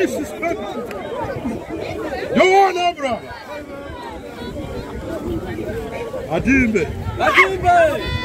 disrespect. You want Abra? Adimbe. Adimbe.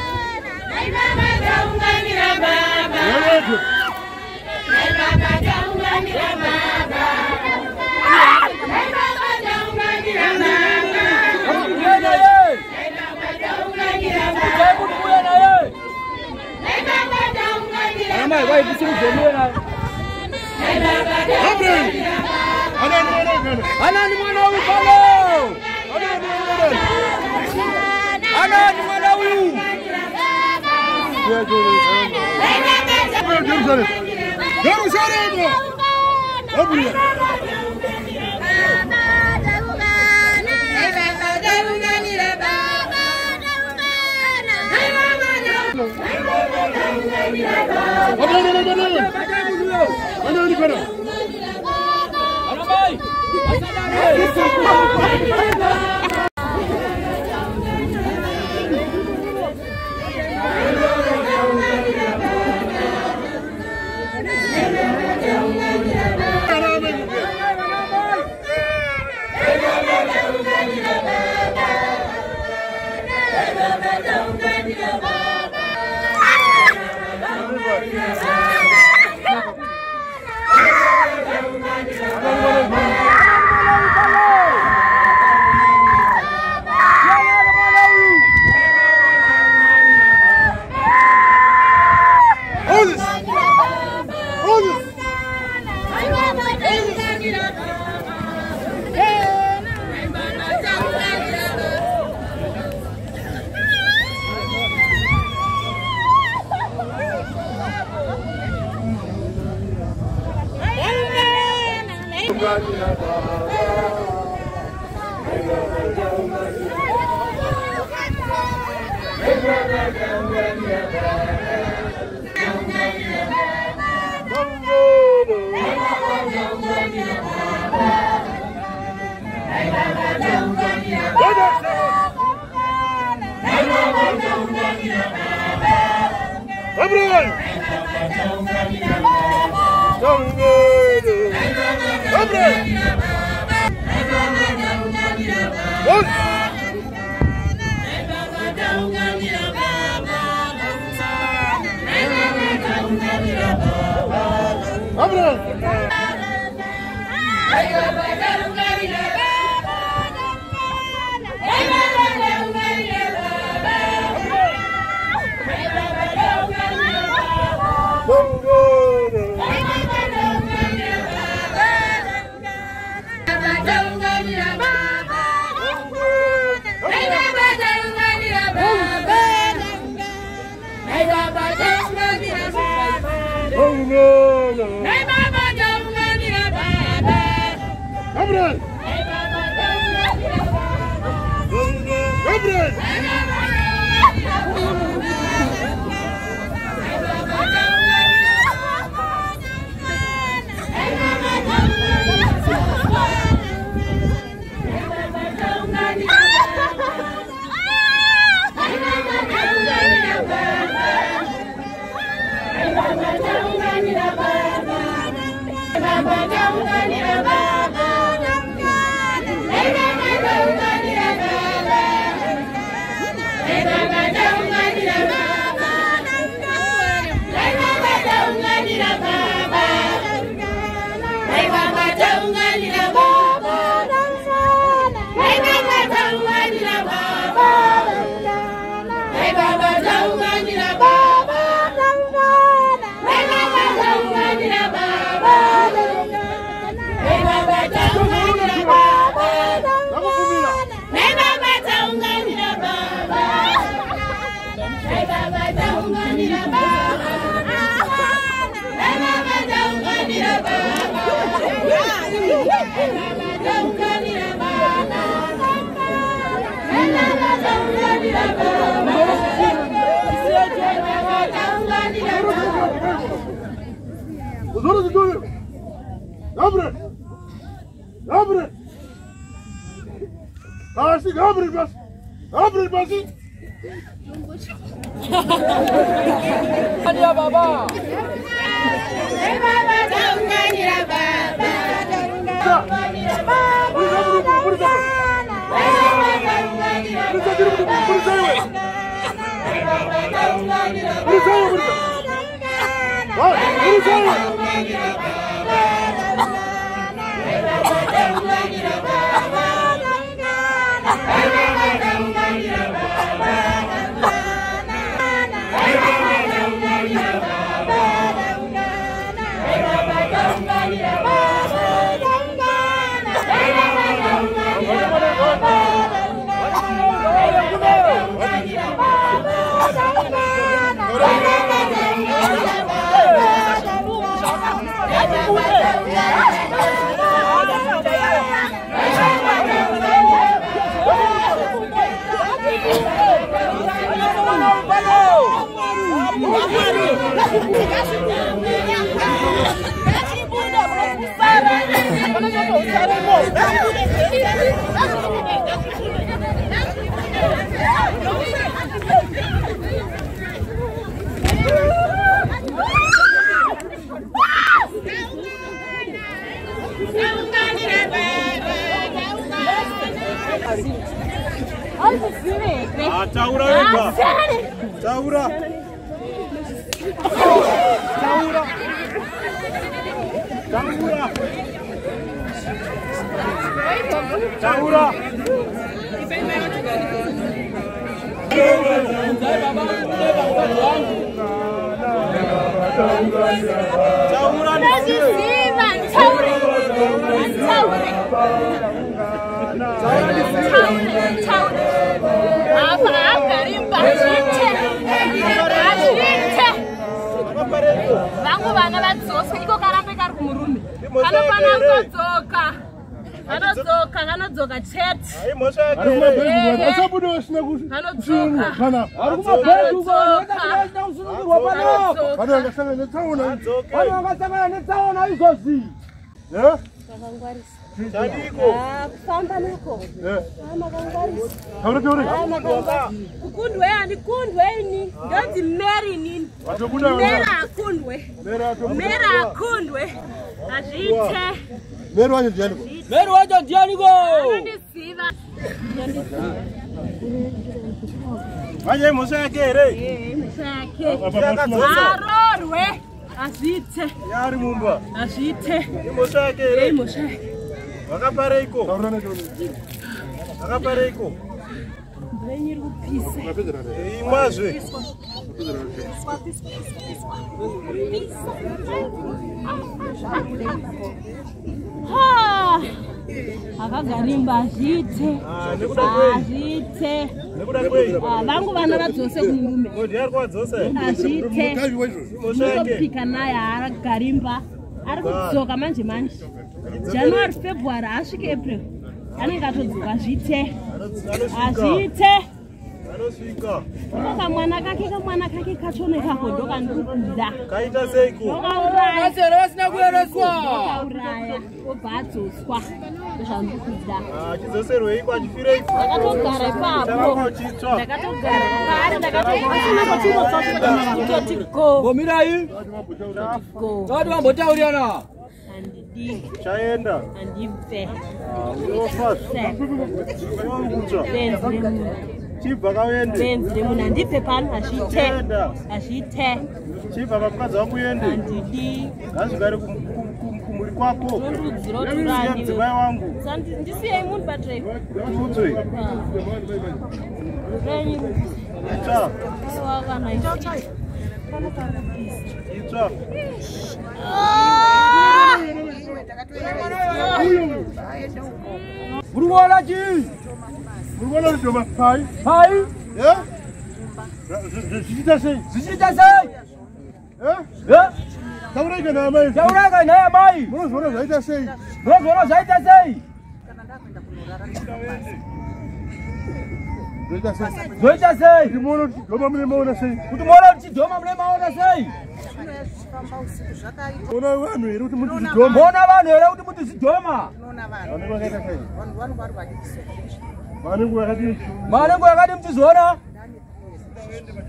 Baba. Akagarimba azite. Vangu vana vadzose kumurume. Azite. Ndopika naye agarimba. Ari kudzoka manje. January, February, asvike April. Anenge atodzoka azite. Kamwana kake kachoneka kodoka ndikuda. Kaita seiko. Ndokazero vasina kuereswa. Ndokauuraya. Obva adzoswa. Ndozvandikuda. Chizoserwe iko achifire iko. Ndakatogara ipapo. Ndakatogara. Ndakatoti go. Gomirai. Go. Tawati vambotauriana. Handidi. Chaenda. Handibve. Unofa. Chibva kaende. Benzi munhu handipe pano hazvite. Chibva pamukadzi wako uende. Handidi. Ngazvigare kumuri kwako. Nondudzira kuti urani. Mudzimai wangu. Ndisiyei munhu padrive. Futswe. Renyi. Itsva. Wakana itsva. Itsva. Uruwala ji. Uruwala ndoma pai. Yeah? Zichita sei? Yeah? Taureka na mai. Mozora zaita sei? Zoita sei? Dimono doma mlemaona sei? Ona vanhu here kuti muti zidhoma. Vanengu yakati mutizona.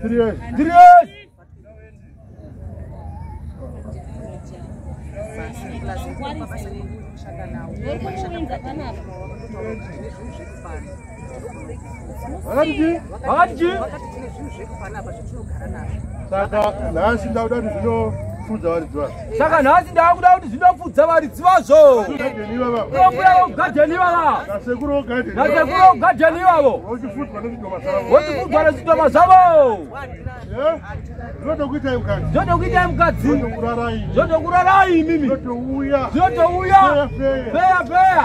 3 years. What is it? Saka nasi ndauda zvinofuudza varidzwa. Saka nasi ndakuda kuti zvinofuudza varidzwazo. Ndokuya ugadheni vava. Nasekuru ugadheni. Nasekuru ugadheni vavo. Vochifudzwa nezvitoma zvavo. Vochifudzwa nezvitoma zvavo. Zvotokuitai mukadzi. Zvotokuitai mukadzi. Zvotokurarai. Zvotokurarai imimi. Zvotouya. Zvotouya. Feya feya.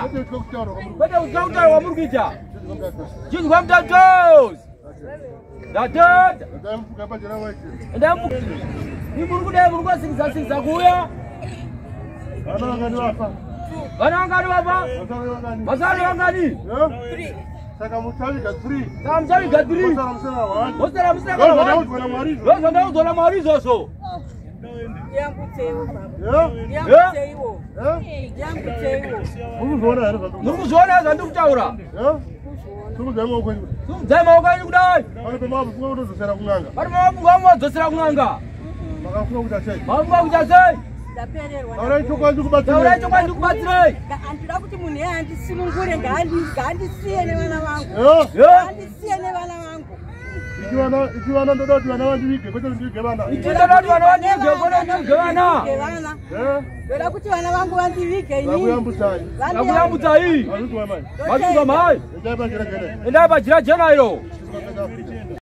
Kwete kutya kutaura kwamuri kuita. Chinzwa mutatozi. Ndatenda. Muri kudai muri kwasikisa kuuya. Vana vangani vafa. Vana vangani vafa. Vasari vangani. Saka muchaviga 3. Saka muchaviga 3. Vosara musina kani. Vozondaudzwa Mwari izvozvo. Muri kuzviona here zvandiri kutaura? Sumudzai maoko enyu kudai. Pane mafunga munodzosera kun'anga. Makafunga kuita sei? Mafunga kuita sei? Taurai chokwadi kubatsirei. Taurai chokwadi kubatsirei. Handida kuti munhu andisunungure ngandisiye nevana vangu. Ngandisiye nevana vangu. Ichivana ndoda kuti vana vandivige kwete ndivige vana. Ichinoda kuti vana vandivige kwete ndivige vana. Ndoda kuti vana vangu vandivige inini. Ndakuyambutsai. Ndakuyambutsai. Mazvizwa mai. Mazvizwa mai. Endai pajira jena. Endai pajira jena iro.